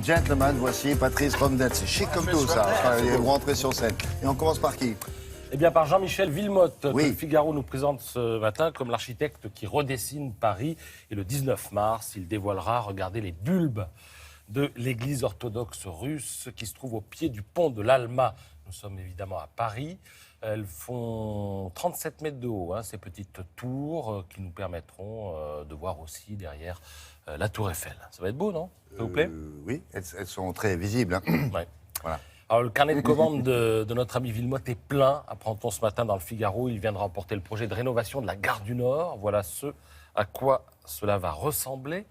and gentlemen, voici Patrice Romdet. C'est chic comme tout, ça. Vous rentrez sur scène. Et on commence par qui? Eh bien, par Jean-Michel Villemotte, Oui. que le Figaro nous présente ce matin comme l'architecte qui redessine Paris. Et le 19 mars, il dévoilera, regardez, les bulbes de l'église orthodoxe russe qui se trouve au pied du pont de l'Alma. Nous sommes évidemment à Paris. Elles font 37 mètres de haut, ces petites tours qui nous permettront de voir aussi derrière la tour Eiffel. Ça va être beau, non? Ça vous plaît? Oui, elles sont très visibles. Ouais. Voilà. Alors, le carnet de commandes de notre ami Villemotte est plein. Apprend-on ce matin dans le Figaro, il vient de remporter le projet de rénovation de la gare du Nord. Voilà ce à quoi cela va ressembler.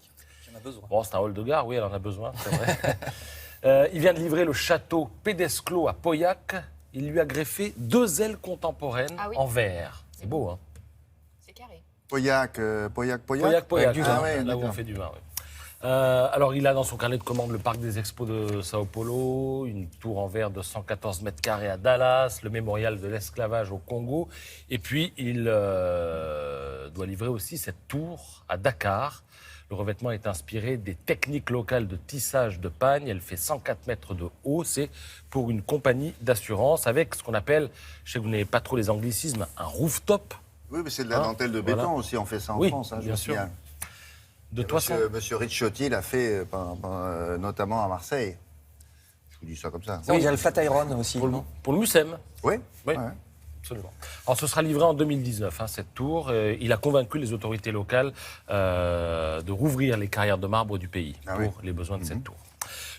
J'en ai besoin. Bon, c'est un hall de gare, oui, elle en a besoin, c'est vrai. Il vient de livrer le château Pédesclos à Pauillac. Il lui a greffé 2 ailes contemporaines en verre. C'est beau, hein? C'est carré. Pauillac. Pauillac, Ah ouais, là où on d'accord. fait du vin, oui. Alors, il a dans son carnet de commandes le parc des expos de Sao Paulo, une tour en verre de 114 mètres carrés à Dallas, le mémorial de l'esclavage au Congo. Et puis, il doit livrer aussi cette tour à Dakar. Le revêtement est inspiré des techniques locales de tissage de pagne. Elle fait 104 mètres de haut. C'est pour une compagnie d'assurance avec ce qu'on appelle, je sais que vous n'avez pas trop les anglicismes, un rooftop. Oui, mais c'est de la dentelle de béton voilà. aussi. On fait ça en Oui, France. bien sûr. De Et toi, Monsieur Ricciotti l'a fait notamment à Marseille. Je vous dis ça comme ça. Il y a le Flatiron aussi. pour le MUSEM. Oui. Oui. Ouais. Absolument. Alors, ce sera livré en 2019, cette tour. Il a convaincu les autorités locales de rouvrir les carrières de marbre du pays pour les besoins de cette tour.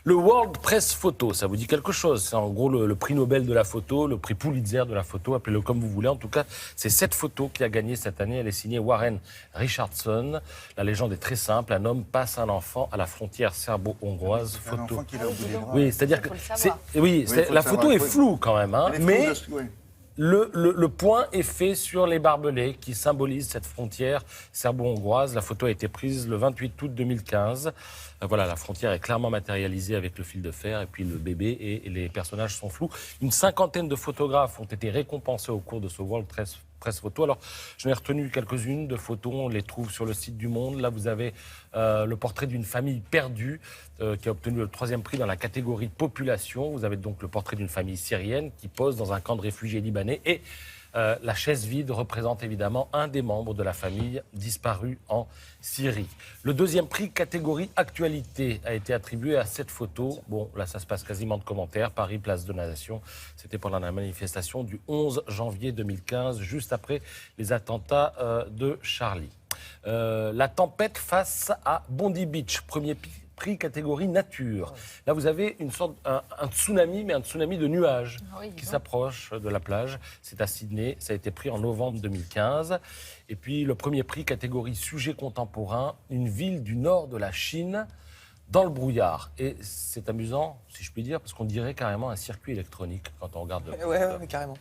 Le World Press Photo, ça vous dit quelque chose? C'est en gros le prix Nobel de la photo, le prix Pulitzer de la photo, appelez-le comme vous voulez. En tout cas, c'est cette photo qui a gagné cette année. Elle est signée Warren Richardson. La légende est très simple. Un homme passe un enfant à la frontière serbo-hongroise. Un enfant qui l'a au bout des bras. Oui, c'est-à-dire que... Faut le savoir. la photo est floue quand même, Elle est mais... floue de- oui. Le point est fait sur les barbelés qui symbolisent cette frontière serbo-hongroise. La photo a été prise le 28 août 2015. Voilà, la frontière est clairement matérialisée avec le fil de fer et puis le bébé et les personnages sont flous. Une 50aine de photographes ont été récompensés au cours de ce World Press Photo. Alors, j'en ai retenu quelques-unes de photos, on les trouve sur le site du Monde. Là, vous avez le portrait d'une famille perdue qui a obtenu le 3e prix dans la catégorie population. Vous avez donc le portrait d'une famille syrienne qui pose dans un camp de réfugiés libanais et la chaise vide représente évidemment un des membres de la famille disparu en Syrie. Le 2e prix catégorie actualité a été attribué à cette photo. Bon, là, ça se passe quasiment de commentaires. Paris, place de la Nation. C'était pendant la manifestation du 11 janvier 2015, juste après les attentats de Charlie. La tempête face à Bondi Beach, premier prix catégorie nature. Là, vous avez une sorte un tsunami, mais un tsunami de nuages qui s'approche de la plage. C'est à Sydney. Ça a été pris en novembre 2015. Et puis, le premier prix catégorie sujet contemporain, une ville du nord de la Chine, dans le brouillard. Et c'est amusant, si je puis dire, parce qu'on dirait carrément un circuit électronique quand on regarde le... Ouais, carrément.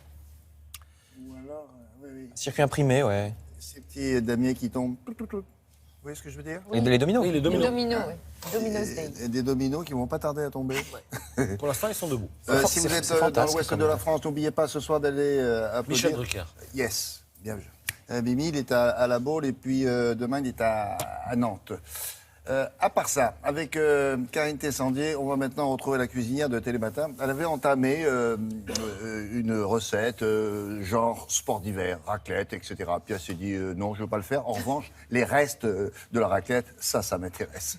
Ou alors, oui. Circuit imprimé, ouais. Ces petits damiers qui tombent. Vous voyez ce que je veux dire? Et les dominos. Oui, les Les dominos. dominos, oui. Domino's Day. Et des dominos qui vont pas tarder à tomber. Pour l'instant, ils sont debout. Si vous êtes c'est dans fantastique, l'ouest quand de même. la France, n'oubliez pas ce soir d'aller applaudir. Michel Drucker. Yes, bien vu. Mimi, il est à La Baule et puis demain, il est à Nantes. À part ça, avec Karine Tessandier, on va maintenant retrouver la cuisinière de Télématin. Elle avait entamé une recette genre sport d'hiver, raclette, etc. Puis elle s'est dit non, je ne veux pas le faire. En revanche, les restes de la raclette, ça m'intéresse.